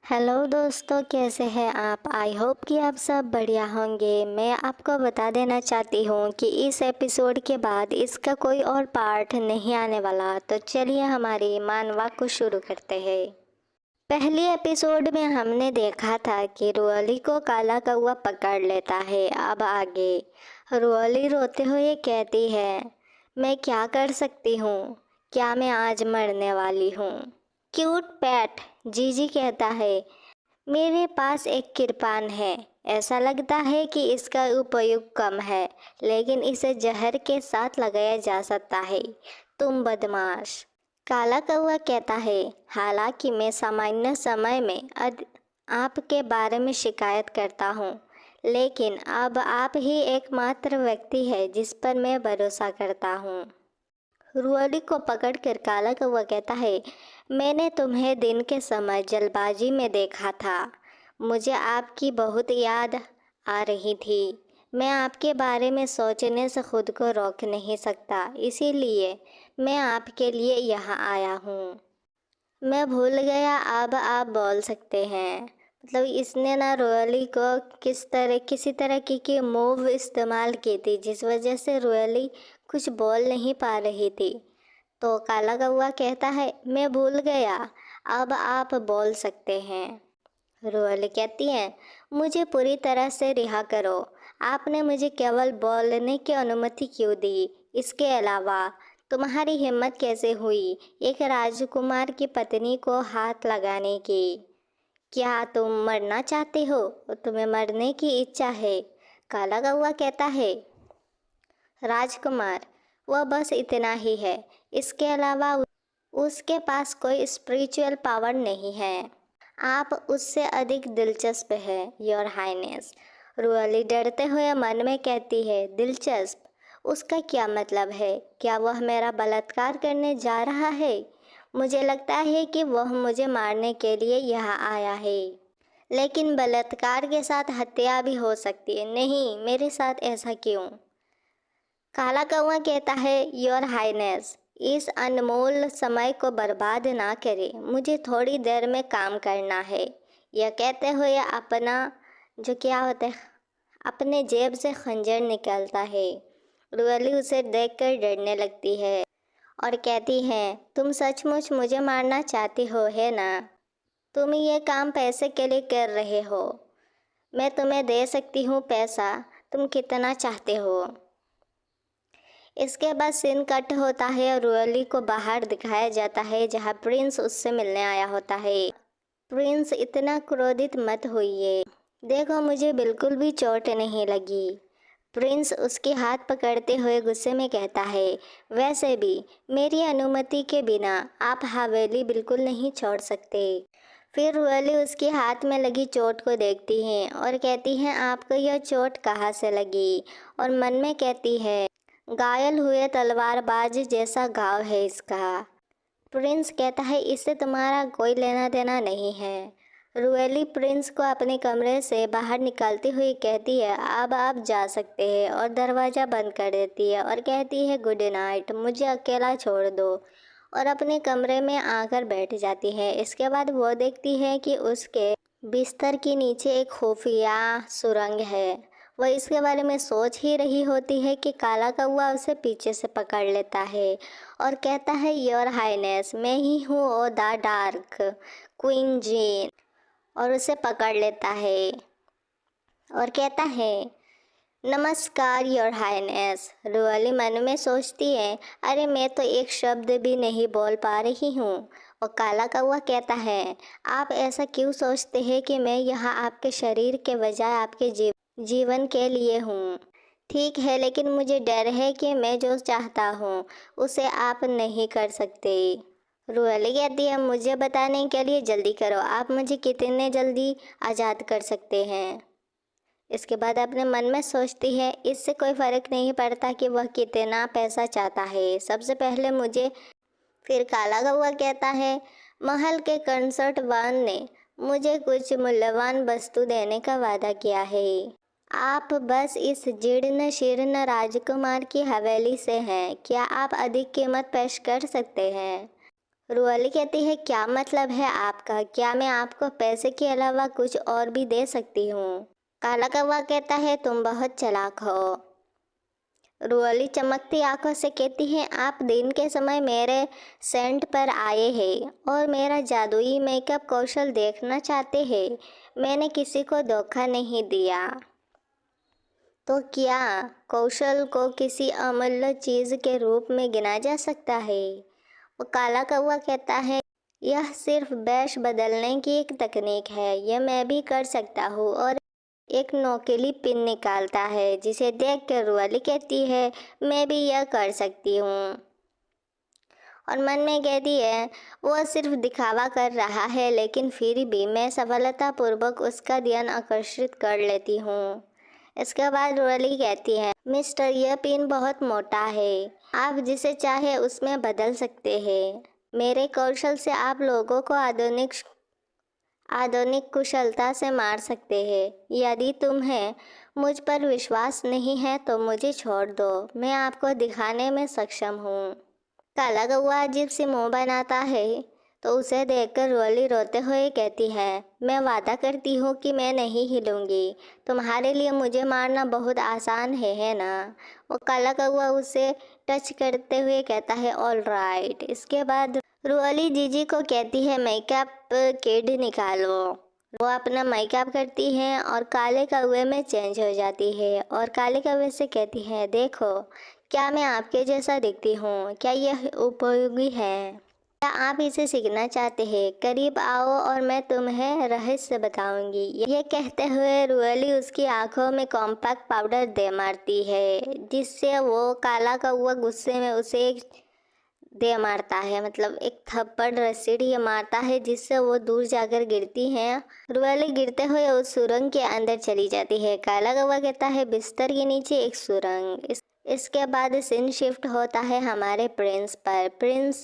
Hello दोस्तों, कैसे हैं आप। आई होप कि आप सब बढ़िया होंगे। मैं आपको बता देना चाहती हूँ कि इस एपिसोड के बाद इसका कोई और पार्ट नहीं आने वाला। तो चलिए हमारी मानवा को शुरू करते हैं। पहले एपिसोड में हमने देखा था कि रुअली को काला कौवा पकड़ लेता है। अब आगे रुअली रोते हुए कहती है, मैं क्या कर सकती हूँ, क्या मैं आज मरने वाली हूँ। क्यूट पैट जीजी कहता है, मेरे पास एक कृपान है। ऐसा लगता है कि इसका उपयोग कम है, लेकिन इसे जहर के साथ लगाया जा सकता है। तुम बदमाश। काला कौवा कहता है, हालांकि मैं सामान्य समय में आपके बारे में शिकायत करता हूँ, लेकिन अब आप ही एकमात्र व्यक्ति है जिस पर मैं भरोसा करता हूँ। रुअली को पकड़कर काला कौवा कहता है, मैंने तुम्हें दिन के समय जल्दबाजी में देखा था। मुझे आपकी बहुत याद आ रही थी। मैं आपके बारे में सोचने से खुद को रोक नहीं सकता, इसीलिए मैं आपके लिए यहाँ आया हूँ। मैं भूल गया, अब आप बोल सकते हैं। मतलब इसने ना रुअली को किसी तरह की मूव इस्तेमाल की थी, जिस वजह से रुअली कुछ बोल नहीं पा रही थी। तो काला कौवा कहता है, मैं भूल गया, अब आप बोल सकते हैं। रुअली कहती है, मुझे पूरी तरह से रिहा करो। आपने मुझे केवल बोलने की अनुमति क्यों दी? इसके अलावा तुम्हारी हिम्मत कैसे हुई एक राजकुमार की पत्नी को हाथ लगाने की? क्या तुम मरना चाहते हो? तुम्हें मरने की इच्छा है? काला कौवा कहता है, राजकुमार, वह बस इतना ही है। इसके अलावा उसके पास कोई स्पिरिचुअल पावर नहीं है। आप उससे अधिक दिलचस्प है, योर हाइनेस। रुअली डरते हुए मन में कहती है, दिलचस्प? उसका क्या मतलब है? क्या वह मेरा बलात्कार करने जा रहा है? मुझे लगता है कि वह मुझे मारने के लिए यहाँ आया है, लेकिन बलात्कार के साथ हत्या भी हो सकती है। नहीं, मेरे साथ ऐसा क्यों? काला कौवा कहता है, योर हाइनेस, इस अनमोल समय को बर्बाद ना करें, मुझे थोड़ी देर में काम करना है। यह कहते हुए अपना जो क्या होता है अपने जेब से खंजर निकालता है। रुअली उसे देखकर डरने लगती है और कहती है, तुम सचमुच मुझे मारना चाहती हो, है ना? तुम ये काम पैसे के लिए कर रहे हो। मैं तुम्हें दे सकती हूँ पैसा, तुम कितना चाहते हो? इसके बाद सीन कट होता है और रुअली को बाहर दिखाया जाता है, जहाँ प्रिंस उससे मिलने आया होता है। प्रिंस, इतना क्रोधित मत होइए, देखो मुझे बिल्कुल भी चोट नहीं लगी। प्रिंस उसके हाथ पकड़ते हुए गुस्से में कहता है, वैसे भी मेरी अनुमति के बिना आप हवेली बिल्कुल नहीं छोड़ सकते। फिर रुअली उसके हाथ में लगी चोट को देखती है और कहती है, आपको यह चोट कहाँ से लगी? और मन में कहती है, घायल हुए तलवारबाज जैसा घाव है इसका। प्रिंस कहता है, इससे तुम्हारा कोई लेना देना नहीं है। रुएली प्रिंस को अपने कमरे से बाहर निकालती हुई कहती है, अब आप जा सकते हैं, और दरवाज़ा बंद कर देती है और कहती है, गुड नाइट, मुझे अकेला छोड़ दो, और अपने कमरे में आकर बैठ जाती है। इसके बाद वो देखती है कि उसके बिस्तर के नीचे एक खुफिया सुरंग है। वह इसके बारे में सोच ही रही होती है कि काला कौवा उसे पीछे से पकड़ लेता है और कहता है, योर हाइनेस, मैं ही हूँ ओ द डार्क क्वीन जीन, और उसे पकड़ लेता है और कहता है, नमस्कार योर हाइनेस। रुअली मन में सोचती है, अरे मैं तो एक शब्द भी नहीं बोल पा रही हूँ। और काला कौवा कहता है, आप ऐसा क्यों सोचते हैं कि मैं यहाँ आपके शरीर के बजाय आपके जीवन के लिए हूँ? ठीक है, लेकिन मुझे डर है कि मैं जो चाहता हूँ उसे आप नहीं कर सकते। रुअली कहती है, मुझे बताने के लिए जल्दी करो, आप मुझे कितने जल्दी आज़ाद कर सकते हैं? इसके बाद अपने मन में सोचती है, इससे कोई फ़र्क नहीं पड़ता कि वह कितना पैसा चाहता है, सबसे पहले मुझे। फिर काला कौवा कहता है, महल के कंसर्ट वान ने मुझे कुछ मूल्यवान वस्तु देने का वादा किया है। आप बस इस जीर्ण शीर्ण राजकुमार की हवेली से हैं, क्या आप अधिक कीमत पेश कर सकते हैं? रुअली कहती है क्या मतलब है आपका, क्या मैं आपको पैसे के अलावा कुछ और भी दे सकती हूँ। काला कौवा कहता है तुम बहुत चालाक हो। रुअली चमकती आंखों से कहती है आप दिन के समय मेरे सेंट पर आए हैं और मेरा जादुई मेकअप कौशल देखना चाहते हैं। मैंने किसी को धोखा नहीं दिया। तो क्या कौशल को किसी अमूल्य चीज़ के रूप में गिना जा सकता है। वो काला कौवा कहता है यह सिर्फ वेश बदलने की एक तकनीक है, यह मैं भी कर सकता हूँ। और एक नोकीली पिन निकालता है जिसे देख कर रुअली कहती है मैं भी यह कर सकती हूँ। और मन में कहती है वो सिर्फ दिखावा कर रहा है, लेकिन फिर भी मैं सफलतापूर्वक उसका ध्यान आकर्षित कर लेती हूँ। इसके बाद रुअली कहती है मिस्टर यह पिन बहुत मोटा है, आप जिसे चाहे उसमें बदल सकते हैं। मेरे कौशल से आप लोगों को आधुनिक कुशलता से मार सकते हैं। यदि तुम्हें मुझ पर विश्वास नहीं है तो मुझे छोड़ दो, मैं आपको दिखाने में सक्षम हूँ। काला कौवा अजीब सी मुँह बनाता है तो उसे देखकर रुअली रोते हुए कहती है मैं वादा करती हूँ कि मैं नहीं हिलूंगी। तुम्हारे लिए मुझे मारना बहुत आसान है ना। वो काला कौवा उसे टच करते हुए कहता है ऑल राइट। इसके बाद रुअली जीजी को कहती है मेकअप किट निकालो। वो अपना मेकअप करती है और काले कौवे में चेंज हो जाती है और काले कौवे से कहती है देखो क्या मैं आपके जैसा दिखती हूँ, क्या यह उपयोगी है, क्या आप इसे सीखना चाहते हैं। करीब आओ और मैं तुम्हें रहस्य बताऊंगी। यह कहते हुए रुअली उसकी आंखों में कॉम्पैक्ट पाउडर दे मारती है जिससे वो काला कौवा गुस्से में उसे दे मारता है, मतलब एक थप्पड़ रसीडी मारता है जिससे वो दूर जाकर गिरती है। रुअली गिरते हुए उस सुरंग के अंदर चली जाती है। काला कौवा कहता है बिस्तर के नीचे एक सुरंग। इसके बाद सीन शिफ्ट होता है हमारे प्रिंस पर। प्रिंस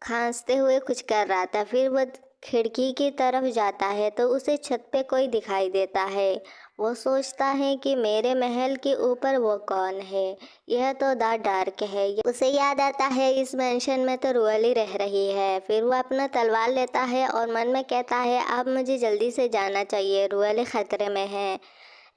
खांसते हुए कुछ कर रहा था, फिर वो खिड़की की तरफ जाता है तो उसे छत पे कोई दिखाई देता है। वो सोचता है कि मेरे महल के ऊपर वो कौन है, यह तो द डार्क है। उसे याद आता है इस मेंशन में तो रुअली रह रही है। फिर वो अपना तलवार लेता है और मन में कहता है अब मुझे जल्दी से जाना चाहिए, रुअली खतरे में है।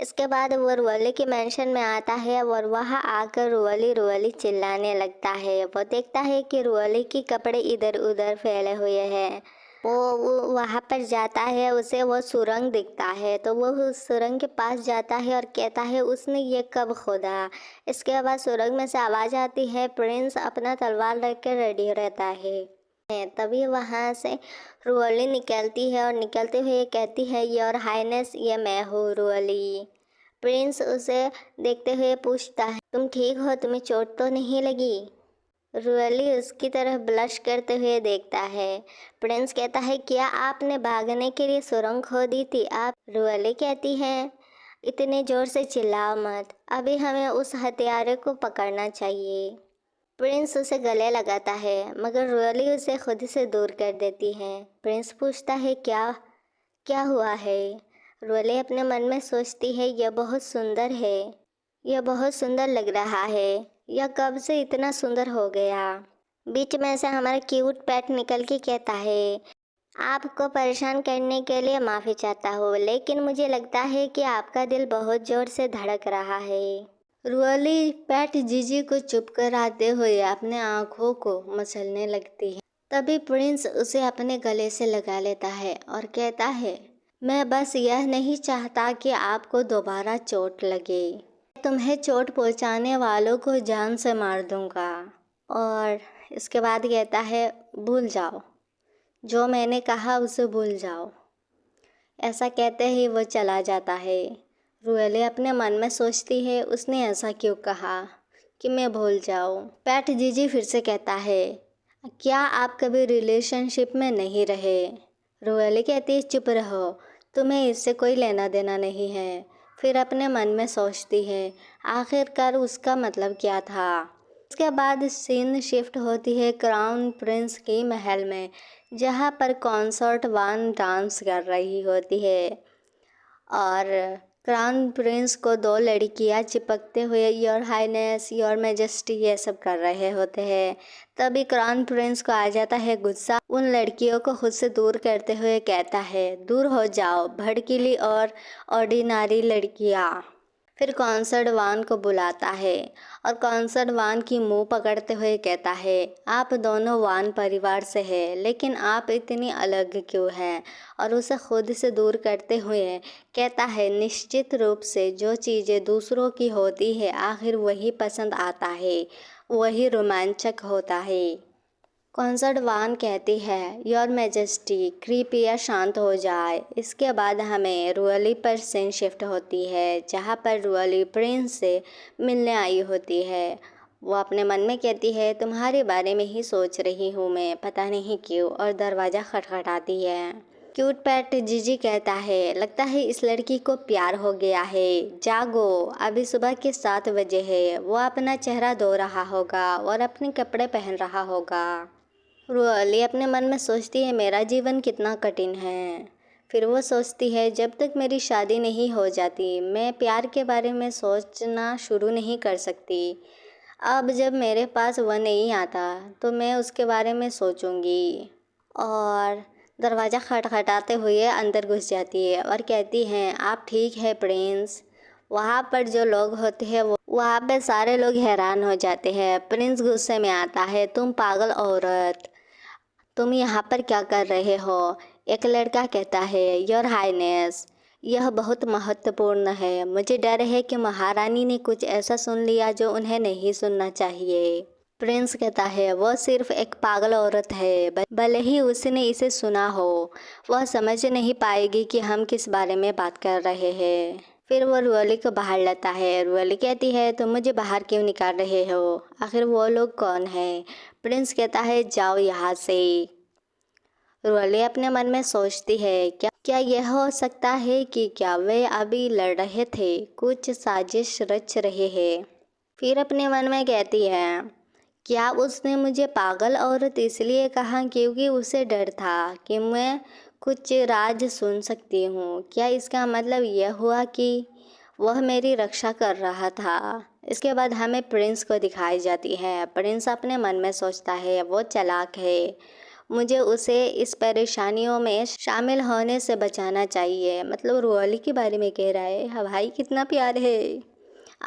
इसके बाद वो रुअली के मेंशन में आता है और वहाँ आकर रुअली रुअली चिल्लाने लगता है। वो देखता है कि रुअली के कपड़े इधर उधर फैले हुए हैं। वो वहाँ पर जाता है, उसे वो सुरंग दिखता है तो वो उस सुरंग के पास जाता है और कहता है उसने ये कब खोदा। इसके बाद सुरंग में से आवाज़ आती है, प्रिंस अपना तलवार लेकर रेडी रहता है। तभी वहाँ से रुअली निकलती है और निकलते हुए कहती है योर हाइनेस ये मैं हूँ रुअली। प्रिंस उसे देखते हुए पूछता है तुम ठीक हो, तुम्हें चोट तो नहीं लगी। रुअली उसकी तरफ ब्लश करते हुए देखता है। प्रिंस कहता है क्या आपने भागने के लिए सुरंग खोदी थी आप। रुअली कहती है इतने ज़ोर से चिल्लाओ मत, अभी हमें उस हत्यारे को पकड़ना चाहिए। प्रिंस उसे गले लगाता है मगर रुअली उसे खुद से दूर कर देती है। प्रिंस पूछता है क्या क्या हुआ है। रुअली अपने मन में सोचती है यह बहुत सुंदर है, यह बहुत सुंदर लग रहा है, यह कब से इतना सुंदर हो गया। बीच में से हमारा क्यूट पेट निकल के कहता है आपको परेशान करने के लिए माफ़ी चाहता हूँ, लेकिन मुझे लगता है कि आपका दिल बहुत ज़ोर से धड़क रहा है। रुअली पेट जीजी को चुप कराते हुए अपने आँखों को मसलने लगती है। तभी प्रिंस उसे अपने गले से लगा लेता है और कहता है मैं बस यह नहीं चाहता कि आपको दोबारा चोट लगे, तुम्हें चोट पहुंचाने वालों को जान से मार दूंगा। और इसके बाद कहता है भूल जाओ, जो मैंने कहा उसे भूल जाओ। ऐसा कहते ही वो चला जाता है। रुअली अपने मन में सोचती है उसने ऐसा क्यों कहा कि मैं भूल जाऊँ। पेट जीजी फिर से कहता है क्या आप कभी रिलेशनशिप में नहीं रहे। रुअली कहती है चुप रहो, तुम्हें इससे कोई लेना देना नहीं है। फिर अपने मन में सोचती है आखिरकार उसका मतलब क्या था। इसके बाद सीन शिफ्ट होती है क्राउन प्रिंस के महल में, जहाँ पर कॉन्सर्ट वान डांस कर रही होती है और क्राउन प्रिंस को दो लड़कियां चिपकते हुए योर हाइनेस, योर मैजेस्टी ये सब कर रहे होते हैं। तभी क्राउन प्रिंस को आ जाता है गुस्सा। उन लड़कियों को खुद से दूर करते हुए कहता है, दूर हो जाओ भड़कीली और ऑर्डिनरी लड़कियां। फिर कॉन्सर्ट वान को बुलाता है और कॉन्सर्ट वान की मुंह पकड़ते हुए कहता है, आप दोनों वान परिवार से हैं, लेकिन आप इतनी अलग क्यों हैं? और उसे खुद से दूर करते हुए कहता है, निश्चित रूप से जो चीज़ें दूसरों की होती है आखिर वही पसंद आता है, वही रोमांचक होता है। कॉन्सर्ट वान कहती है, योर मैजेस्टी कृपया शांत हो जाए। इसके बाद हमें रुअली पर सीन शिफ्ट होती है, जहाँ पर रुअली प्रिंस से मिलने आई होती है। वो अपने मन में कहती है, तुम्हारे बारे में ही सोच रही हूँ मैं, पता नहीं क्यों, और दरवाज़ा खटखटाती है। क्यूट पैट जीजी कहता है, लगता है इस लड़की को प्यार हो गया है, जागो, अभी सुबह के 7 बजे है। वो अपना चेहरा धो रहा होगा और अपने कपड़े पहन रहा होगा। रुअली अपने मन में सोचती है, मेरा जीवन कितना कठिन है। फिर वो सोचती है, जब तक मेरी शादी नहीं हो जाती मैं प्यार के बारे में सोचना शुरू नहीं कर सकती। अब जब मेरे पास वह नहीं आता तो मैं उसके बारे में सोचूंगी। और दरवाज़ा खटखटाते हुए अंदर घुस जाती है और कहती हैं, आप ठीक है प्रिंस? वहाँ पर जो लोग होते हैं वहाँ पे सारे लोग हैरान हो जाते हैं। प्रिंस गुस्से में आता है, तुम पागल औरत, तुम यहाँ पर क्या कर रहे हो? एक लड़का कहता है, योर हाइनेस, यह बहुत महत्वपूर्ण है। मुझे डर है कि महारानी ने कुछ ऐसा सुन लिया जो उन्हें नहीं सुनना चाहिए। प्रिंस कहता है, वह सिर्फ एक पागल औरत है, भले ही उसने इसे सुना हो, वह समझ नहीं पाएगी कि हम किस बारे में बात कर रहे हैं। फिर वो रुअली को बाहर लाता है। रुअली कहती है, तुम मुझे बाहर क्यों निकाल रहे हो? आखिर वो लोग कौन हैं? प्रिंस कहता है, जाओ यहाँ से। रुअली अपने मन में सोचती है, क्या यह हो सकता है कि क्या वे अभी लड़ रहे थे, कुछ साजिश रच रहे हैं? फिर अपने मन में कहती है, क्या उसने मुझे पागल औरत इसलिए कहा क्योंकि उसे डर था कि मैं कुछ राज सुन सकती हूँ? क्या इसका मतलब यह हुआ कि वह मेरी रक्षा कर रहा था? इसके बाद हमें प्रिंस को दिखाई जाती है। प्रिंस अपने मन में सोचता है, वो चालाक है, मुझे उसे इस परेशानियों में शामिल होने से बचाना चाहिए। मतलब रुअली के बारे में कह रहा है, हाँ भाई कितना प्यार है।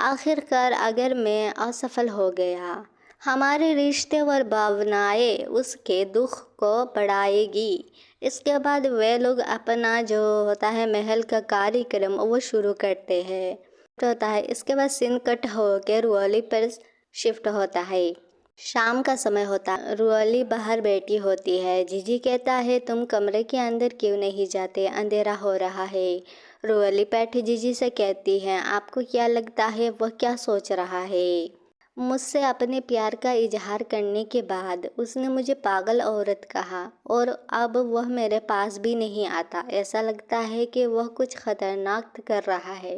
आखिरकार अगर मैं असफल हो गया, हमारे रिश्ते और भावनाएं उसके दुख को बढ़ाएगी। इसके बाद वे लोग अपना जो होता है महल का कार्यक्रम वो शुरू करते हैं होता है। इसके बाद सीन कट होकर रुअली पर शिफ्ट होता है। शाम का समय होता, रुअली बाहर बैठी होती है। जीजी कहता है, तुम कमरे के अंदर क्यों नहीं जाते, अंधेरा हो रहा है। रुअली पैठ जीजी से कहती है, आपको क्या लगता है वह क्या सोच रहा है? मुझसे अपने प्यार का इजहार करने के बाद उसने मुझे पागल औरत कहा और अब वह मेरे पास भी नहीं आता। ऐसा लगता है कि वह कुछ खतरनाक कर रहा है।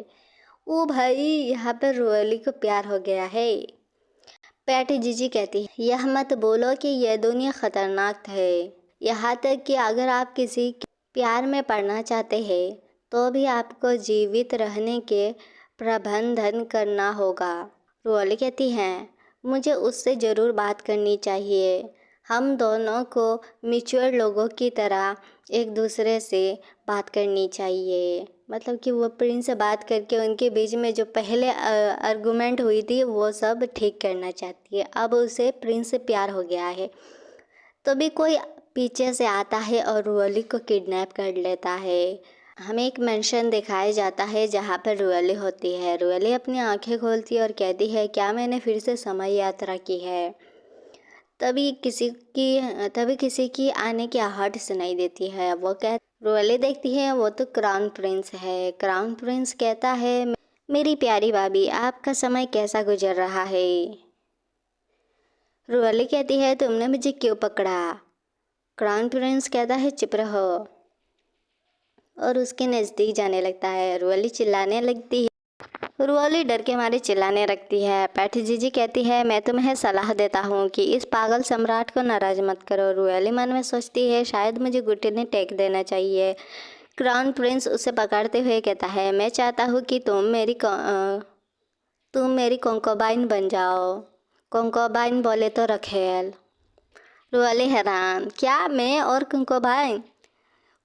ओ भाई, यहाँ पर रुअली को प्यार हो गया है। पैट जीजी कहती है, यह मत बोलो कि यह दुनिया खतरनाक है। यहाँ तक कि अगर आप किसी के प्यार में पड़ना चाहते हैं तो भी आपको जीवित रहने के प्रबंधन करना होगा। रुअली कहती हैं, मुझे उससे ज़रूर बात करनी चाहिए। हम दोनों को मैच्योर लोगों की तरह एक दूसरे से बात करनी चाहिए। मतलब कि वो प्रिंस से बात करके उनके बीच में जो पहले आर्गुमेंट हुई थी वो सब ठीक करना चाहती है। अब उसे प्रिंस से प्यार हो गया है। तो भी कोई पीछे से आता है और रुअली को किडनैप कर लेता है। हमें एक मेंशन दिखाया जाता है जहाँ पर रुअली होती है। रुअली अपनी आंखें खोलती है और कहती है, क्या मैंने फिर से समय यात्रा की है? तभी किसी की आने की आहट सुनाई देती है। रुअली देखती है, वो तो क्राउन प्रिंस है। क्राउन प्रिंस कहता है, मेरी प्यारी भाभी, आपका समय कैसा गुजर रहा है? रुअली कहती है, तुमने मुझे क्यों पकड़ा? क्राउन प्रिंस कहता है, चुप रहो, और उसके नज़दीक जाने लगता है। रुअली चिल्लाने लगती है। रुअली डर के मारे चिल्लाने लगती है। पैट जीजी कहती है, मैं तुम्हें सलाह देता हूँ कि इस पागल सम्राट को नाराज मत करो। रुअली मन में सोचती है, शायद मुझे घुटने टेक देना चाहिए, क्राउन प्रिंस उसे पकड़ते हुए कहता है, मैं चाहता हूँ कि तुम मेरी कॉन्कोबाइन बन जाओ। कॉन्कोबाइन बोले तो रखेल। रुअली हैरान, क्या मैं और कॉन्कोबाइन?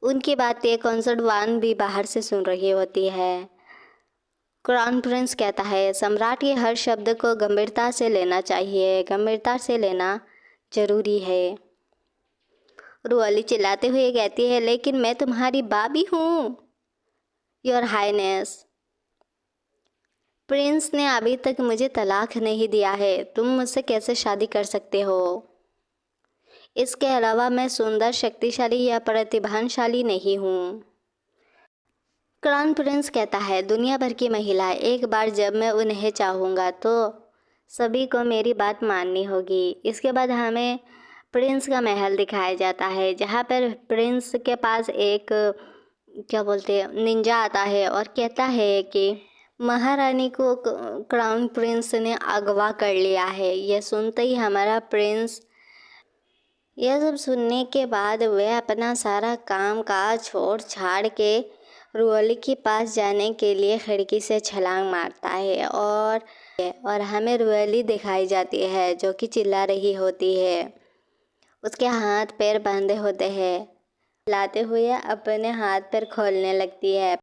उनकी बातें कॉन्सर्ट वान भी बाहर से सुन रही होती है। क्राउन प्रिंस कहता है, सम्राट के हर शब्द को गंभीरता से लेना चाहिए, गंभीरता से लेना जरूरी है। रुअली चिल्लाते हुए कहती है, लेकिन मैं तुम्हारी बाबी हूँ। योर हाइनेस, प्रिंस ने अभी तक मुझे तलाक नहीं दिया है, तुम मुझसे कैसे शादी कर सकते हो? इसके अलावा मैं सुंदर, शक्तिशाली या प्रतिभाशाली नहीं हूँ। क्राउन प्रिंस कहता है, दुनिया भर की महिलाएं, एक बार जब मैं उन्हें चाहूँगा तो सभी को मेरी बात माननी होगी। इसके बाद हमें प्रिंस का महल दिखाया जाता है, जहाँ पर प्रिंस के पास एक क्या बोलते हैं निंजा आता है और कहता है कि महारानी को क्राउन प्रिंस ने अगवा कर लिया है। यह सुनते ही हमारा प्रिंस, यह सब सुनने के बाद वह अपना सारा काम काज छोड़ छाड़ के रुअली के पास जाने के लिए खिड़की से छलांग मारता है और हमें रुअली दिखाई जाती है जो कि चिल्ला रही होती है। उसके हाथ पैर बांधे होते हैं, चिल्लाते हुए अपने हाथ पैर खोलने लगती है।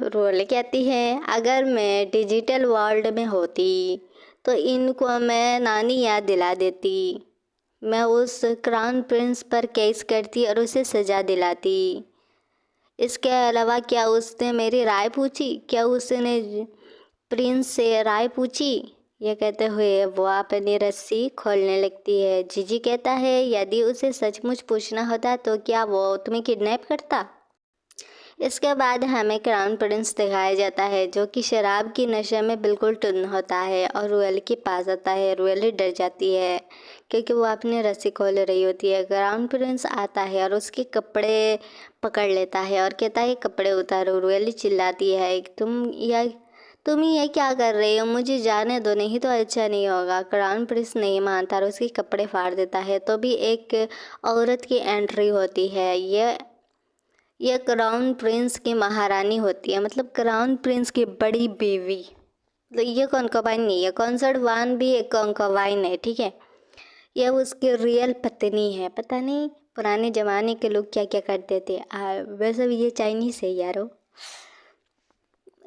रुअली कहती है, अगर मैं डिजिटल वर्ल्ड में होती तो इनको मैं नानी याद दिला देती। मैं उस क्राउन प्रिंस पर केस करती और उसे सज़ा दिलाती। इसके अलावा क्या उसने मेरी राय पूछी? क्या उसने प्रिंस से राय पूछी? यह कहते हुए वो अपनी रस्सी खोलने लगती है। जीजी कहता है, यदि उसे सचमुच पूछना होता तो क्या वो तुम्हें किडनैप करता? इसके बाद हमें क्राउन प्रिंस दिखाया जाता है जो कि शराब की नशे में बिल्कुल टुन होता है और रुएली के पास आता है। रुएली डर जाती है क्योंकि वो अपनी रस्सी खोल रही होती है। क्राउन प्रिंस आता है और उसके कपड़े पकड़ लेता है और कहता है, कपड़े उतारो। रुएली चिल्लाती है, तुम ये क्या कर रहे हो? मुझे जाने दो, नहीं तो अच्छा नहीं होगा। क्राउन प्रिंस नहीं मानता और उसके कपड़े फाड़ देता है। तो भी एक औरत की एंट्री होती है। यह क्राउन प्रिंस की महारानी होती है, मतलब क्राउन प्रिंस की बड़ी बीवी। तो ये कॉन्कोबाइन नहीं है, कॉन्सर्ट वान भी एक कॉन्कोबाइन है, ठीक है। यह उसकी रियल पत्नी है। पता नहीं पुराने ज़माने के लोग क्या क्या करते थे। वैसे भी ये चाइनीज़ है यारो।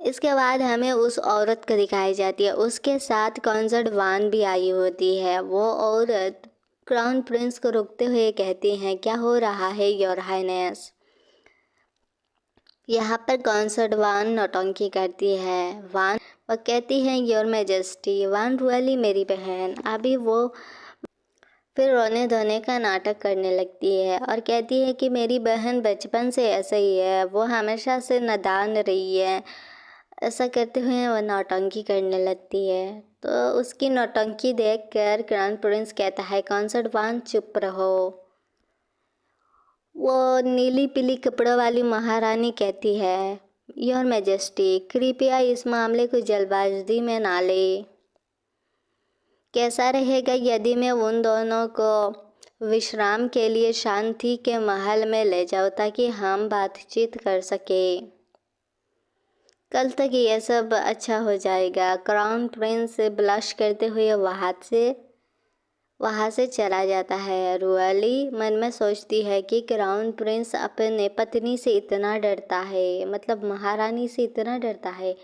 इसके बाद हमें उस औरत को दिखाई जाती है, उसके साथ कॉन्सर्ट वान भी आई होती है। वो औरत क्राउन प्रिंस को रोकते हुए कहती हैं, क्या हो रहा है योर हाइनेस? यहाँ पर कॉन्सर्ट वान नौटंकी करती है। वो कहती है, योर मैजेस्टी। वान रुएली मेरी बहन। अभी वो फिर रोने धोने का नाटक करने लगती है और कहती है कि मेरी बहन बचपन से ऐसा ही है, वो हमेशा से नादान रही है। ऐसा करते हुए वो नौटंकी करने लगती है। तो उसकी नौटंकी देखकर क्राउन प्रिंस कहता है, कॉन्सर्ट वान चुप रहो। वो नीली पीली कपड़ों वाली महारानी कहती है, योर मैजेस्टी, कृपया इस मामले को जल्दबाजी में ना ले। कैसा रहेगा यदि मैं उन दोनों को विश्राम के लिए शांति के महल में ले जाऊँ ताकि हम बातचीत कर सके? कल तक यह सब अच्छा हो जाएगा। क्राउन प्रिंस ब्लश करते हुए वहाँ से चला जाता है। रुएली मन में सोचती है कि क्राउन प्रिंस अपने पत्नी से इतना डरता है, मतलब महारानी से इतना डरता है।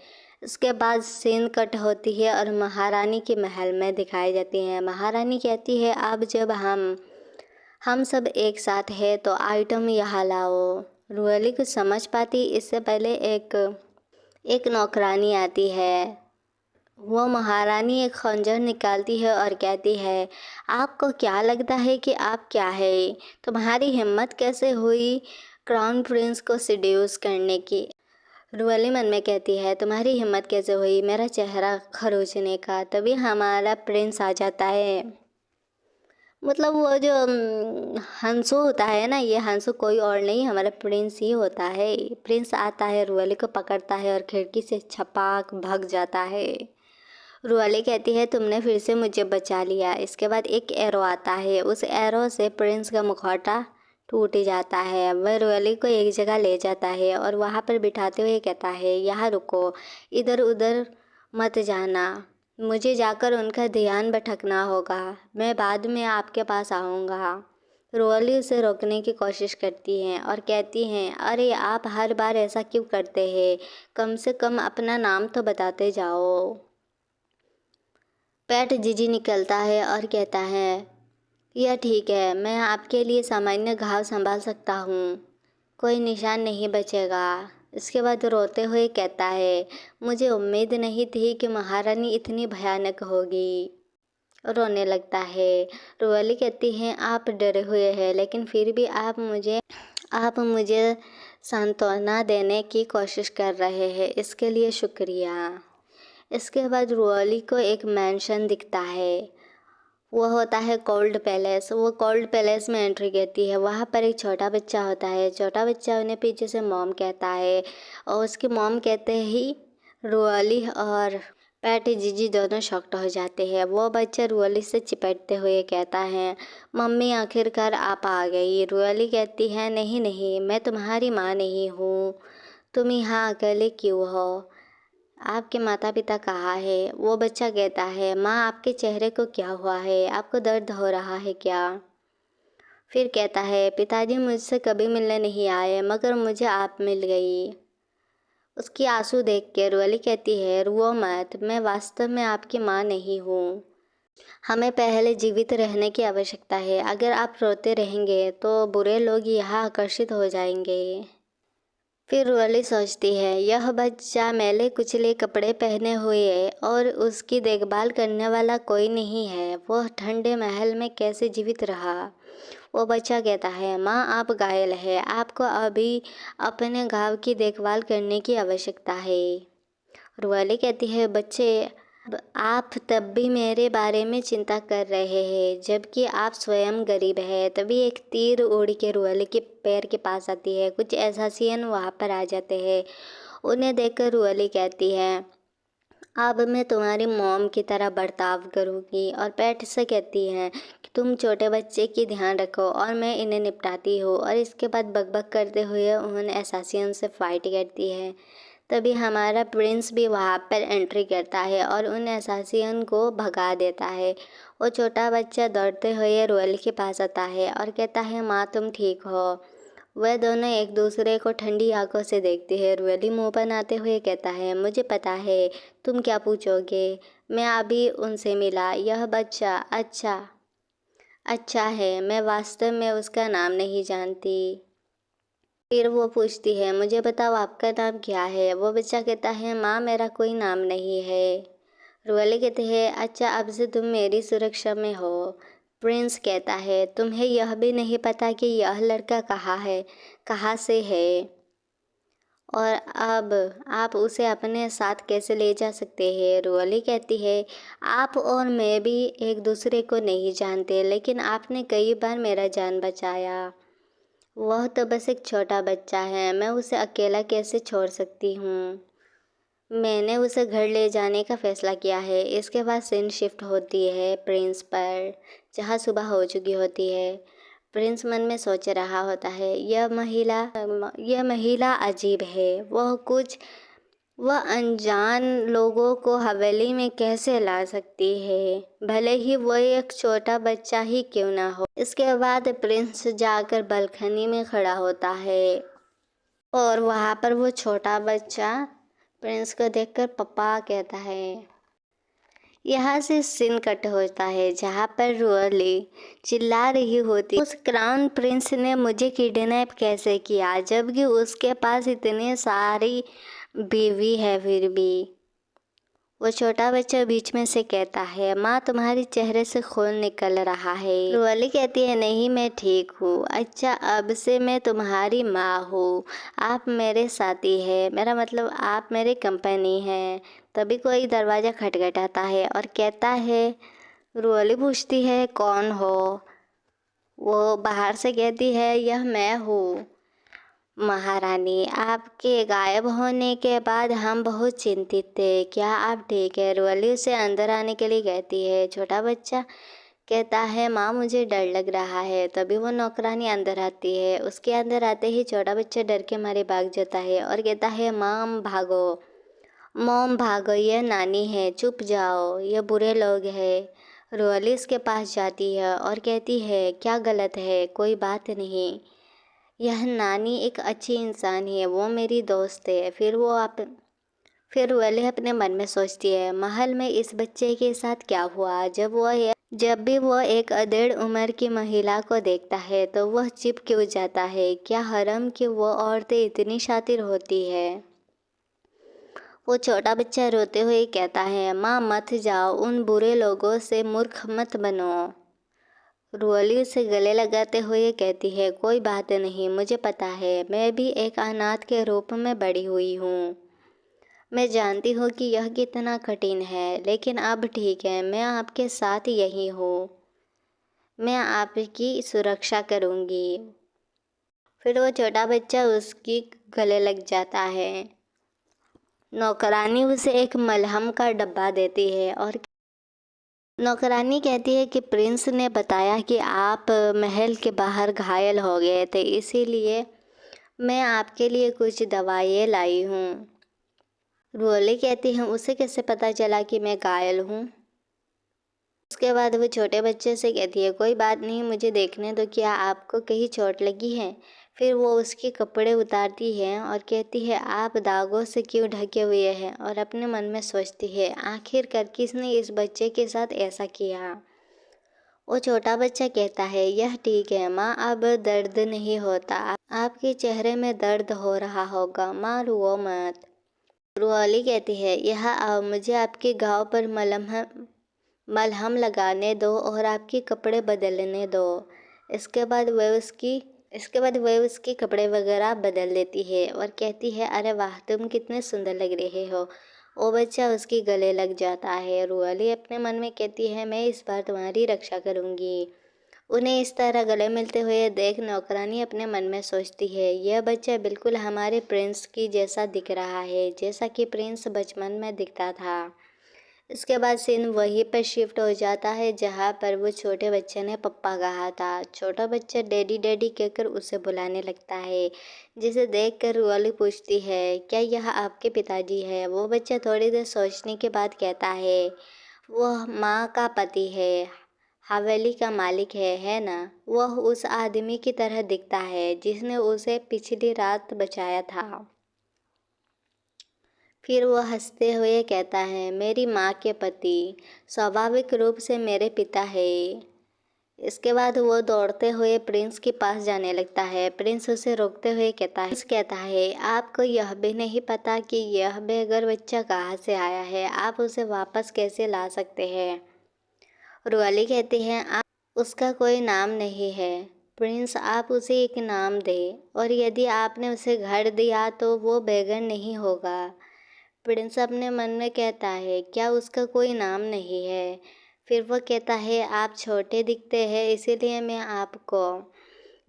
इसके बाद सीन कट होती है और महारानी के महल में दिखाई जाती है। महारानी कहती है, अब जब हम सब एक साथ हैं तो आइटम यहाँ लाओ। रुएली कुछ समझ पाती इससे पहले एक नौकरानी आती है। वो महारानी एक खंजर निकालती है और कहती है, आपको क्या लगता है कि आप क्या है? तुम्हारी हिम्मत कैसे हुई क्राउन प्रिंस को सिड्यूस करने की? रुएली मन में कहती है, तुम्हारी हिम्मत कैसे हुई मेरा चेहरा खरोचने का? तभी हमारा प्रिंस आ जाता है। मतलब वो जो हंसो होता है ना, ये हंसो कोई और नहीं, हमारा प्रिंस ही होता है। प्रिंस आता है, रुएली को पकड़ता है और खिड़की से छपाक भाग जाता है। रुएली कहती है, तुमने फिर से मुझे बचा लिया। इसके बाद एक एरो आता है, उस एरो से प्रिंस का मुखौटा टूट जाता है। वह रुएली को एक जगह ले जाता है और वहाँ पर बिठाते हुए कहता है, यहाँ रुको, इधर उधर मत जाना, मुझे जाकर उनका ध्यान भटकना होगा, मैं बाद में आपके पास आऊँगा। रुएली उसे रोकने की कोशिश करती हैं और कहती हैं, अरे आप हर बार ऐसा क्यों करते हैं, कम से कम अपना नाम तो बताते जाओ। पैट जीजी निकलता है और कहता है, यह ठीक है, मैं आपके लिए सामान्य घाव संभाल सकता हूँ, कोई निशान नहीं बचेगा। इसके बाद रोते हुए कहता है, मुझे उम्मीद नहीं थी कि महारानी इतनी भयानक होगी। रोने लगता है। रुएली कहती है, आप डरे हुए हैं, लेकिन फिर भी आप मुझे सांत्वना देने की कोशिश कर रहे हैं, इसके लिए शुक्रिया। इसके बाद रुएली को एक मैंशन दिखता है, वो होता है कोल्ड पैलेस। वो कोल्ड पैलेस में एंट्री करती है। वहाँ पर एक छोटा बच्चा होता है। छोटा बच्चा उन्हें पीछे से मॉम कहता है और उसकी मॉम कहते ही रुएली और पैट जीजी दोनों शॉक्ड हो जाते हैं। वो बच्चा रुएली से चिपटते हुए कहता है, मम्मी आखिरकार आप आ गई। रुएली कहती है, नहीं नहीं, मैं तुम्हारी माँ नहीं हूँ, तुम यहाँ अकेले क्यों हो, आपके माता पिता कहाँ है। वो बच्चा कहता है, माँ आपके चेहरे को क्या हुआ है, आपको दर्द हो रहा है क्या। फिर कहता है, पिताजी मुझसे कभी मिलने नहीं आए, मगर मुझे आप मिल गई। उसकी आंसू देख के रुएली कहती है, रुओ मत, मैं वास्तव में आपकी माँ नहीं हूँ, हमें पहले जीवित रहने की आवश्यकता है, अगर आप रोते रहेंगे तो बुरे लोग यहाँ आकर्षित हो जाएंगे। फिर रुएली सोचती है, यह बच्चा मैले कुचले कपड़े पहने हुए है और उसकी देखभाल करने वाला कोई नहीं है, वह ठंडे महल में कैसे जीवित रहा। वो बच्चा कहता है, माँ आप घायल है, आपको अभी अपने घाव की देखभाल करने की आवश्यकता है। रुएली कहती है, बच्चे आप तब भी मेरे बारे में चिंता कर रहे हैं, जबकि आप स्वयं गरीब हैं। तभी एक तीर उड़ के रुएली के पैर के पास आती है। कुछ एसासियन वहाँ पर आ जाते हैं। उन्हें देखकर रुएली कहती है, अब मैं तुम्हारी मॉम की तरह बर्ताव करूँगी, और पैट से कहती है कि तुम छोटे बच्चे की ध्यान रखो और मैं इन्हें निपटाती हूँ। और इसके बाद बकबक करते हुए उन्हें एसासियन से फाइट करती है। तभी हमारा प्रिंस भी वहाँ पर एंट्री करता है और उन एसासियन को भगा देता है। वो छोटा बच्चा दौड़ते हुए रुएली के पास आता है और कहता है, माँ तुम ठीक हो। वह दोनों एक दूसरे को ठंडी आंखों से देखते हैं। रुएली मुँह बनाते हुए कहता है, मुझे पता है तुम क्या पूछोगे, मैं अभी उनसे मिला, यह बच्चा अच्छा है, मैं वास्तव में उसका नाम नहीं जानती। फिर वो पूछती है, मुझे बताओ आपका नाम क्या है। वो बच्चा कहता है, माँ मेरा कोई नाम नहीं है। रुएली कहते हैं, अच्छा अब से तुम मेरी सुरक्षा में हो। प्रिंस कहता है, तुम्हें यह भी नहीं पता कि यह लड़का कहाँ से है, और अब आप उसे अपने साथ कैसे ले जा सकते हैं। रुएली कहती है, आप और मैं भी एक दूसरे को नहीं जानते, लेकिन आपने कई बार मेरा जान बचाया। वह तो बस एक छोटा बच्चा है, मैं उसे अकेला कैसे छोड़ सकती हूँ। मैंने उसे घर ले जाने का फ़ैसला किया है। इसके बाद सीन शिफ्ट होती है प्रिंस पर, जहाँ सुबह हो चुकी होती है। प्रिंस मन में सोच रहा होता है, यह महिला अजीब है। वह अनजान लोगों को हवेली में कैसे ला सकती है, भले ही वह एक छोटा बच्चा ही क्यों ना हो। इसके बाद प्रिंस जाकर बालकनी में खड़ा होता है और वहाँ पर वो छोटा बच्चा प्रिंस को देखकर पप्पा कहता है। यहाँ से सीन कट होता है जहाँ पर रुएली चिल्ला रही होती, उस क्राउन प्रिंस ने मुझे किडनैप कैसे किया, जबकि उसके पास इतनी सारी बीवी है। फिर भी वो छोटा बच्चा बीच में से कहता है, माँ तुम्हारे चेहरे से खून निकल रहा है। रुएली कहती है, नहीं मैं ठीक हूँ। अच्छा अब से मैं तुम्हारी माँ हूँ, आप मेरे साथी हैं, मेरा मतलब आप मेरी कंपनी हैं। तभी कोई दरवाज़ा खटखटाता है और कहता है, रुएली पूछती है, कौन हो। वो बाहर से कहती है, यह मैं हूँ महारानी, आपके गायब होने के बाद हम बहुत चिंतित थे, क्या आप ठीक है। रुएली उसे अंदर आने के लिए कहती है। छोटा बच्चा कहता है माँ मुझे डर लग रहा है। तभी वो नौकरानी अंदर आती है। उसके अंदर आते ही छोटा बच्चा डर के मारे भाग जाता है और कहता है माम भागो, मॉम भागो, यह नानी है, चुप जाओ, ये बुरे लोग हैं। रोअली उसके पास जाती है और कहती है क्या गलत है, कोई बात नहीं, यह नानी एक अच्छी इंसान है, वो मेरी दोस्त है। फिर रोअली अपने मन में सोचती है महल में इस बच्चे के साथ क्या हुआ। जब भी वो एक अधेड़ उम्र की महिला को देखता है तो वह चिप क्यों जाता है। क्या हरम कि वो औरतें इतनी शातिर होती है। वो छोटा बच्चा रोते हुए कहता है माँ मत जाओ, उन बुरे लोगों से मूर्ख मत बनो। रुअली उसे गले लगाते हुए कहती है कोई बात नहीं, मुझे पता है, मैं भी एक अनाथ के रूप में बड़ी हुई हूँ। मैं जानती हूँ कि यह कितना कठिन है, लेकिन अब ठीक है, मैं आपके साथ यही हूँ, मैं आपकी सुरक्षा करूँगी। फिर वो छोटा बच्चा उसकी गले लग जाता है। नौकरानी उसे एक मलहम का डब्बा देती है और नौकरानी कहती है कि प्रिंस ने बताया कि आप महल के बाहर घायल हो गए थे, इसीलिए मैं आपके लिए कुछ दवाइयाँ लाई हूँ। रोली कहती है उसे कैसे पता चला कि मैं घायल हूँ। उसके बाद वो छोटे बच्चे से कहती है कोई बात नहीं, मुझे देखने दो, क्या आपको कहीं चोट लगी है। फिर वो उसके कपड़े उतारती है और कहती है आप दागों से क्यों ढके हुए हैं, और अपने मन में सोचती है आखिरकार किसने इस बच्चे के साथ ऐसा किया। वो छोटा बच्चा कहता है यह ठीक है माँ, अब दर्द नहीं होता, आपके चेहरे में दर्द हो रहा होगा, माँ रो मत। रुआली कहती है यह आओ, मुझे आपके घाव पर मलहम लगाने दो और आपके कपड़े बदलने दो। इसके बाद वह उसके कपड़े वगैरह बदल देती है और कहती है अरे वाह, तुम कितने सुंदर लग रहे हो। वो बच्चा उसके गले लग जाता है। रुअली अपने मन में कहती है मैं इस बार तुम्हारी रक्षा करूँगी। उन्हें इस तरह गले मिलते हुए देख नौकरानी अपने मन में सोचती है यह बच्चा बिल्कुल हमारे प्रिंस की जैसा दिख रहा है, जैसा कि प्रिंस बचपन में दिखता था। इसके बाद सीन वहीं पर शिफ्ट हो जाता है जहाँ पर वो छोटे बच्चे ने पप्पा कहा था। छोटा बच्चा डैडी डैडी कहकर उसे बुलाने लगता है, जिसे देखकर रुआली पूछती है क्या यह आपके पिताजी है। वो बच्चा थोड़ी देर सोचने के बाद कहता है वह माँ का पति है, हवेली का मालिक है ना। वह उस आदमी की तरह दिखता है जिसने उसे पिछली रात बचाया था। फिर वो हंसते हुए कहता है मेरी माँ के पति स्वाभाविक रूप से मेरे पिता है। इसके बाद वो दौड़ते हुए प्रिंस के पास जाने लगता है। प्रिंस उसे रोकते हुए कहता है आपको यह भी नहीं पता कि यह बेघर बच्चा कहाँ से आया है, आप उसे वापस कैसे ला सकते हैं। रुआली कहती है आप उसका कोई नाम नहीं है प्रिंस, आप उसे एक नाम दें, और यदि आपने उसे घर दिया तो वो बेघर नहीं होगा। प्रिंस अपने मन में कहता है क्या उसका कोई नाम नहीं है। फिर वो कहता है आप छोटे दिखते हैं, इसीलिए मैं आपको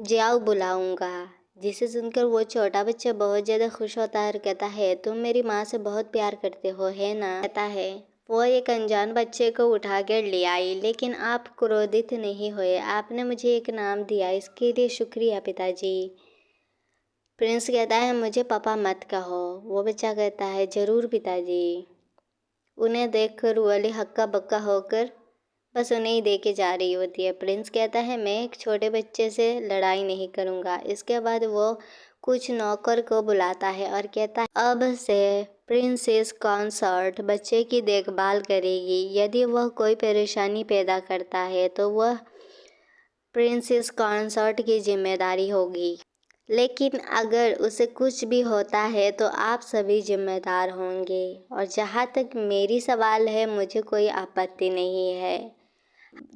जियाऊ बुलाऊंगा। जिसे सुनकर वो छोटा बच्चा बहुत ज़्यादा खुश होता है और कहता है तुम मेरी माँ से बहुत प्यार करते हो है ना। कहता है वो एक अनजान बच्चे को उठा कर ले आई, लेकिन आप क्रोधित नहीं हुए, आपने मुझे एक नाम दिया, इसके लिए शुक्रिया पिताजी। प्रिंस कहता है मुझे पापा मत कहो। वो बच्चा कहता है ज़रूर पिताजी। उन्हें देखकर रुअली हक्का बक्का होकर बस उन्हें ही दे के जा रही होती है। प्रिंस कहता है मैं एक छोटे बच्चे से लड़ाई नहीं करूँगा। इसके बाद वो कुछ नौकर को बुलाता है और कहता है अब से प्रिंसेस कंसर्ट बच्चे की देखभाल करेगी, यदि वह कोई परेशानी पैदा करता है तो वह प्रिंसेस कंसर्ट की जिम्मेदारी होगी, लेकिन अगर उसे कुछ भी होता है तो आप सभी जिम्मेदार होंगे। और जहाँ तक मेरी सवाल है मुझे कोई आपत्ति नहीं है।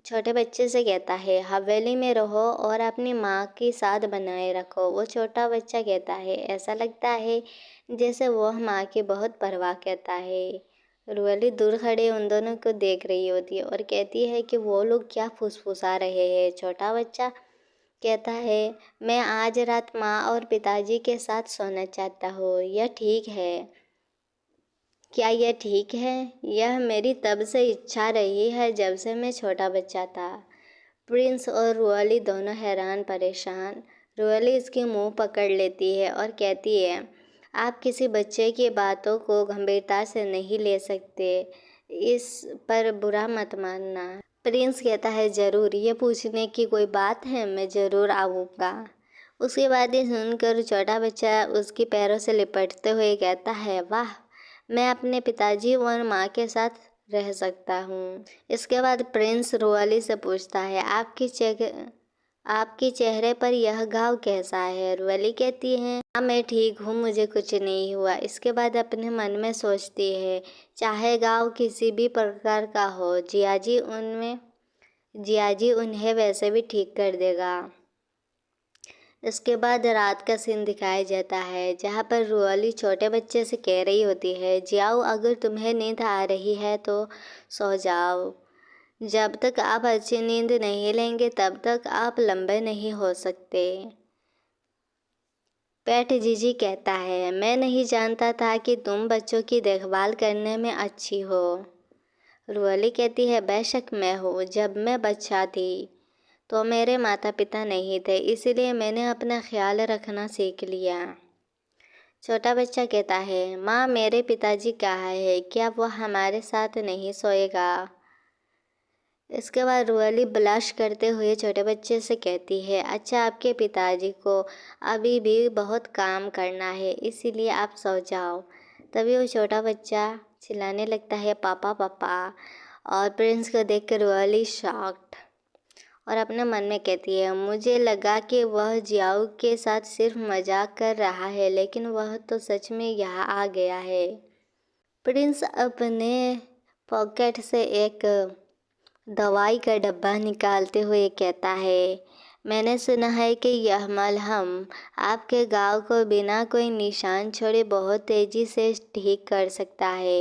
छोटे बच्चे से कहता है हवेली में रहो और अपनी माँ के साथ बनाए रखो। वो छोटा बच्चा कहता है ऐसा लगता है जैसे वह माँ की बहुत परवाह करता है। रुअली दूर खड़े उन दोनों को देख रही होती है और कहती है कि वो लोग क्या फुसफुसा रहे हैं। छोटा बच्चा कहता है मैं आज रात माँ और पिताजी के साथ सोना चाहता हूँ, यह ठीक है। क्या यह ठीक है? यह मेरी तब से इच्छा रही है जब से मैं छोटा बच्चा था। प्रिंस और रुआली दोनों हैरान परेशान। रुआली इसके मुंह पकड़ लेती है और कहती है, आप किसी बच्चे की बातों को गंभीरता से नहीं ले सकते, इस पर बुरा मत मानना। प्रिंस कहता है, ज़रूर, ये पूछने की कोई बात है, मैं ज़रूर आऊँगा। उसके बाद ये सुनकर छोटा बच्चा उसके पैरों से लिपटते हुए कहता है, वाह, मैं अपने पिताजी और माँ के साथ रह सकता हूँ। इसके बाद प्रिंस रुआली से पूछता है, आपके चेहरे पर यह घाव कैसा है? रुआली कहती है, हाँ, मैं ठीक हूँ, मुझे कुछ नहीं हुआ। इसके बाद अपने मन में सोचती है, चाहे घाव किसी भी प्रकार का हो, जियाजी उन्हें वैसे भी ठीक कर देगा। इसके बाद रात का सीन दिखाया जाता है, जहाँ पर रुआली छोटे बच्चे से कह रही होती है, जियाओ, अगर तुम्हें नींद आ रही है तो सो जाओ। जब तक आप अच्छी नींद नहीं लेंगे तब तक आप लंबे नहीं हो सकते। पेट जीजी कहता है, मैं नहीं जानता था कि तुम बच्चों की देखभाल करने में अच्छी हो। रुआली कहती है, बेशक मैं हूँ। जब मैं बच्चा थी तो मेरे माता पिता नहीं थे, इसलिए मैंने अपना ख्याल रखना सीख लिया। छोटा बच्चा कहता है, माँ, मेरे पिताजी कहाँ है? क्या वो हमारे साथ नहीं सोएगा? इसके बाद रुआली ब्लश करते हुए छोटे बच्चे से कहती है, अच्छा, आपके पिताजी को अभी भी बहुत काम करना है, इसीलिए आप सो जाओ। तभी वो छोटा बच्चा चिल्लाने लगता है, पापा पापा। और प्रिंस को देखकर रुआली शॉक्ड और अपने मन में कहती है, मुझे लगा कि वह जियाओ के साथ सिर्फ मजाक कर रहा है, लेकिन वह तो सच में यहाँ आ गया है। प्रिंस अपने पॉकेट से एक दवाई का डब्बा निकालते हुए कहता है, मैंने सुना है कि यह मलहम आपके घाव को बिना कोई निशान छोड़े बहुत तेज़ी से ठीक कर सकता है।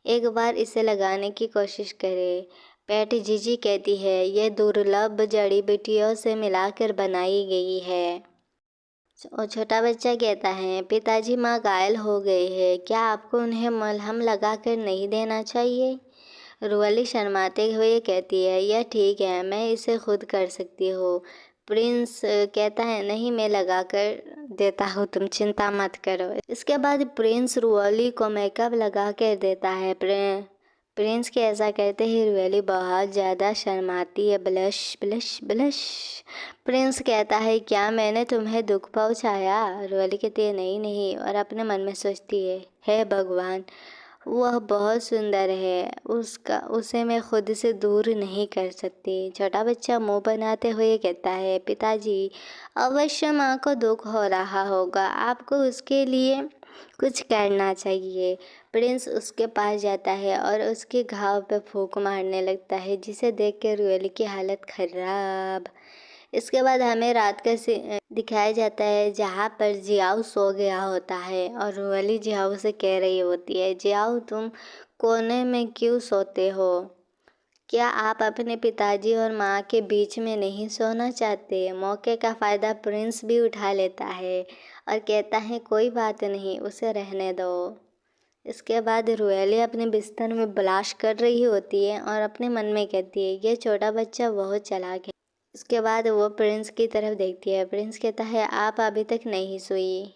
एक बार इसे लगाने की कोशिश करें। पेट जीजी कहती है, यह दुर्लभ जड़ी बूटियों से मिलाकर बनाई गई है। और छोटा बच्चा कहता है, पिताजी माँ घायल हो गए हैं, क्या आपको उन्हें मलहम लगाकर नहीं देना चाहिए? रुआली शर्माते हुए कहती है, यह ठीक है, मैं इसे खुद कर सकती हूँ। प्रिंस कहता है, नहीं, मैं लगा कर देता हूँ, तुम चिंता मत करो। इसके बाद प्रिंस रुआली को मेकअप लगा कर देता है। प्रिंस के ऐसा कहते ही रुआली बहुत ज़्यादा शर्माती है। Blush blush blush. प्रिंस कहता है, क्या मैंने तुम्हें दुख पहुँचाया? रुआली कहती है, नहीं नहीं, और अपने मन में सोचती है, हे भगवान, वह बहुत सुंदर है, उसे मैं खुद से दूर नहीं कर सकती। छोटा बच्चा मुंह बनाते हुए कहता है, पिताजी, अवश्य माँ को दुख हो रहा होगा, आपको उसके लिए कुछ करना चाहिए। प्रिंस उसके पास जाता है और उसके घाव पे फूंक मारने लगता है, जिसे देख कर रुआली की हालत खराब। इसके बाद हमें रात का दिखाया जाता है, जहाँ पर जियाओ सो गया होता है और रुआली जियाओ से कह रही होती है, जियाओ, तुम कोने में क्यों सोते हो? क्या आप अपने पिताजी और माँ के बीच में नहीं सोना चाहते? मौके का फ़ायदा प्रिंस भी उठा लेता है और कहता है, कोई बात नहीं, उसे रहने दो। इसके बाद रुआली अपने बिस्तर में ब्लाश कर रही होती है और अपने मन में कहती है, यह छोटा बच्चा बहुत चालाक है। इसके बाद वो प्रिंस की तरफ देखती है। प्रिंस कहता है, आप अभी तक नहीं सोई?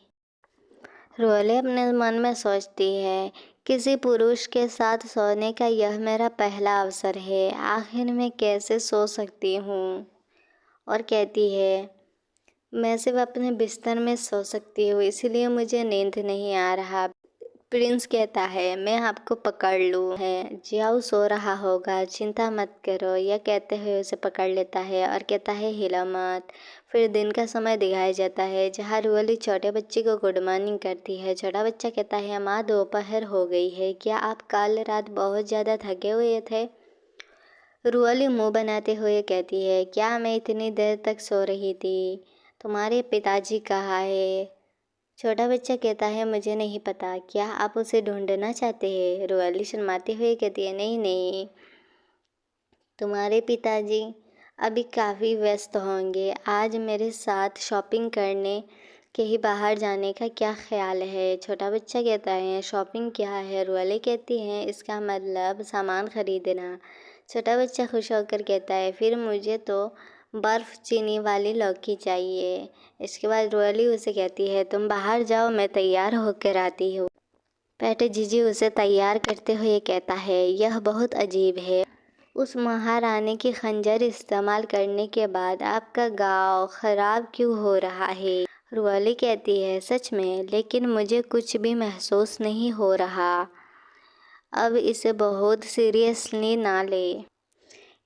रुआली अपने मन में सोचती है, किसी पुरुष के साथ सोने का यह मेरा पहला अवसर है, आखिर मैं कैसे सो सकती हूँ? और कहती है, मैं सिर्फ अपने बिस्तर में सो सकती हूँ, इसलिए मुझे नींद नहीं आ रहा। प्रिंस कहता है, मैं आपको पकड़ लूँ है, जियाओ सो रहा होगा, चिंता मत करो। यह कहते हुए उसे पकड़ लेता है और कहता है, हिला मत। फिर दिन का समय दिखाया जाता है, जहाँ रुआली छोटे बच्चे को गुड मॉर्निंग करती है। छोटा बच्चा कहता है, माँ, दोपहर हो गई है, क्या आप कल रात बहुत ज़्यादा थके हुए थे? रुआली मुँह बनाते हुए कहती है, क्या मैं इतनी देर तक सो रही थी? तुम्हारे पिताजी कहाँ है? छोटा बच्चा कहता है, मुझे नहीं पता, क्या आप उसे ढूंढना चाहते हैं? रुआली शर्माते हुए कहती है, नहीं नहीं, तुम्हारे पिताजी अभी काफ़ी व्यस्त होंगे, आज मेरे साथ शॉपिंग करने के ही बाहर जाने का क्या ख्याल है? छोटा बच्चा कहता है, शॉपिंग क्या है? रुआली कहती है, इसका मतलब सामान खरीदना। छोटा बच्चा खुश होकर कहता है, फिर मुझे तो बर्फ़ चीनी वाली लौकी चाहिए। इसके बाद रुअली उसे कहती है, तुम बाहर जाओ, मैं तैयार होकर आती हूँ। पेट जीजी उसे तैयार करते हुए कहता है, यह बहुत अजीब है। उस महारानी की खंजर इस्तेमाल करने के बाद आपका गाँव ख़राब क्यों हो रहा है? रुअली कहती है, सच में, लेकिन मुझे कुछ भी महसूस नहीं हो रहा। अब इसे बहुत सीरियसली ना ले।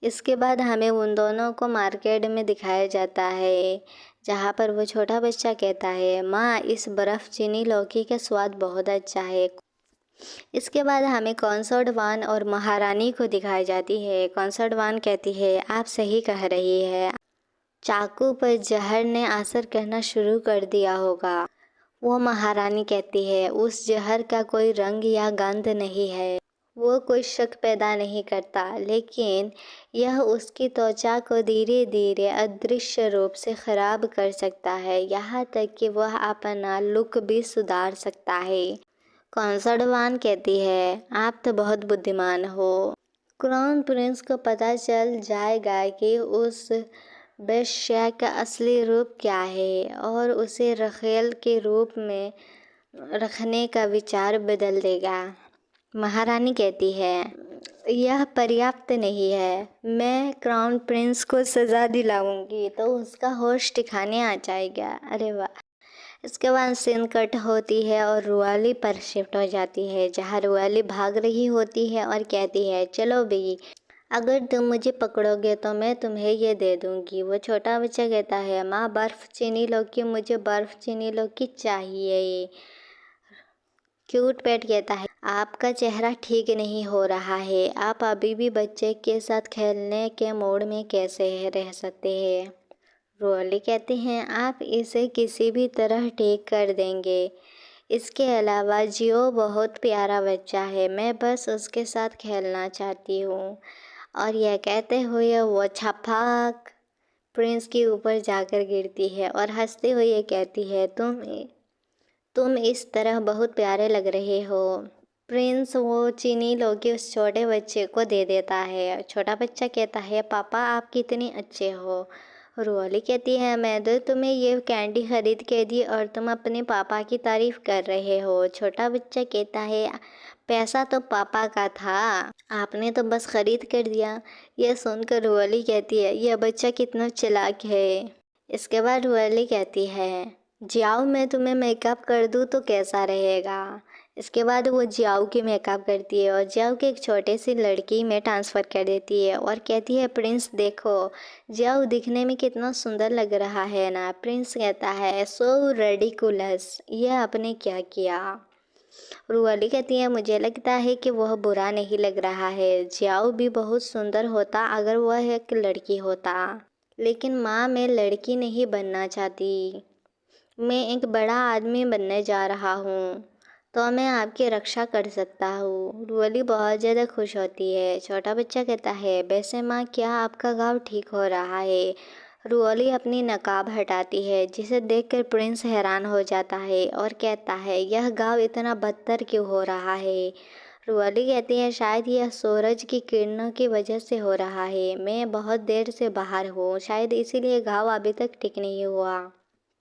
इसके बाद हमें उन दोनों को मार्केट में दिखाया जाता है, जहाँ पर वो छोटा बच्चा कहता है, माँ, इस बर्फ़ चीनी लौकी का स्वाद बहुत अच्छा है। इसके बाद हमें कॉन्सर्ट वान और महारानी को दिखाई जाती है। कॉन्सर्ट वान कहती है, आप सही कह रही है, चाकू पर जहर ने असर करना शुरू कर दिया होगा। वो महारानी कहती है, उस जहर का कोई रंग या गंध नहीं है, वो कोई शक पैदा नहीं करता, लेकिन यह उसकी त्वचा को धीरे धीरे अदृश्य रूप से ख़राब कर सकता है, यहाँ तक कि वह अपना लुक भी सुधार सकता है। कॉन्सर्टवान कहती है, आप तो बहुत बुद्धिमान हो। क्राउन प्रिंस को पता चल जाएगा कि उस बेश्या का असली रूप क्या है और उसे रखेल के रूप में रखने का विचार बदल देगा। महारानी कहती है, यह पर्याप्त नहीं है, मैं क्राउन प्रिंस को सज़ा दिलाऊंगी तो उसका होश ठिकाने आ जाएगा। अरे वाह। इसके बाद सीन कट होती है और रुआली पर शिफ्ट हो जाती है, जहाँ रुआली भाग रही होती है और कहती है, चलो भी, अगर तुम मुझे पकड़ोगे तो मैं तुम्हें ये दे दूँगी। वो छोटा बच्चा कहता है, माँ, बर्फ़ चीनी लौकी, मुझे बर्फ़ चीनी लौकी चाहिए। क्यूट पेट कहता है, आपका चेहरा ठीक नहीं हो रहा है, आप अभी भी बच्चे के साथ खेलने के मूड में कैसे रह सकते हैं? रोली कहते हैं, आप इसे किसी भी तरह ठीक कर देंगे। इसके अलावा जियो बहुत प्यारा बच्चा है, मैं बस उसके साथ खेलना चाहती हूँ। और यह कहते हुए वो छपाक प्रिंस के ऊपर जाकर गिरती है और हंसते हुए कहती है, तुम इस तरह बहुत प्यारे लग रहे हो। प्रिंस वो चीनी लौकी उस छोटे बच्चे को दे देता है। छोटा बच्चा कहता है, पापा, आप कितने अच्छे हो। रुअली कहती है, मैं तो तुम्हें ये कैंडी खरीद के दी और तुम अपने पापा की तारीफ़ कर रहे हो। छोटा बच्चा कहता है, पैसा तो पापा का था, आपने तो बस ख़रीद कर दिया। यह सुनकर रुअली कहती है, यह बच्चा कितना चालाक है। इसके बाद रुअली कहती है, जाओ, मैं तुम्हें मेकअप कर दूँ तो कैसा रहेगा। इसके बाद वो जियाओ की मेकअप करती है और जियाओ की एक छोटे सी लड़की में ट्रांसफ़र कर देती है और कहती है, प्रिंस देखो, जियाओ दिखने में कितना सुंदर लग रहा है ना। प्रिंस कहता है, सो रेडिकुलस, यह आपने क्या किया। रुअली कहती है, मुझे लगता है कि वह बुरा नहीं लग रहा है, जियाओ भी बहुत सुंदर होता अगर वह एक लड़की होता, लेकिन माँ, मैं लड़की नहीं बनना चाहती, मैं एक बड़ा आदमी बनने जा रहा हूँ, तो मैं आपकी रक्षा कर सकता हूँ। रुअली बहुत ज़्यादा खुश होती है। छोटा बच्चा कहता है, वैसे माँ, क्या आपका घाव ठीक हो रहा है। रुअली अपनी नकाब हटाती है, जिसे देखकर प्रिंस हैरान हो जाता है और कहता है, यह घाव इतना बदतर क्यों हो रहा है। रुअली कहती है, शायद यह सूरज की किरणों की वजह से हो रहा है, मैं बहुत देर से बाहर हूँ, शायद इसीलिए घाव अभी तक ठीक नहीं हुआ।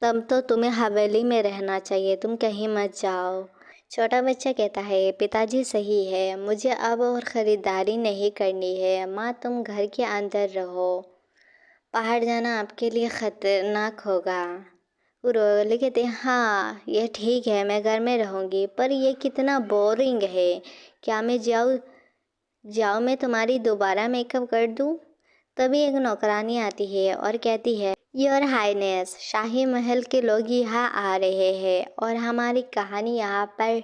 तब तो तुम्हें हवेली में रहना चाहिए, तुम कहीं मत जाओ। छोटा बच्चा कहता है, पिताजी सही है, मुझे अब और ख़रीदारी नहीं करनी है, माँ, तुम घर के अंदर रहो, बाहर जाना आपके लिए ख़तरनाक होगा। रुअली कहते हैं, हाँ, यह ठीक है, मैं घर में रहूँगी, पर यह कितना बोरिंग है, क्या मैं जाओ मैं तुम्हारी दोबारा मेकअप कर दूँ। तभी एक नौकरानी आती है और कहती है, योर हाइनेस, शाही महल के लोग यहाँ आ रहे हैं और हमारी कहानी यहाँ पर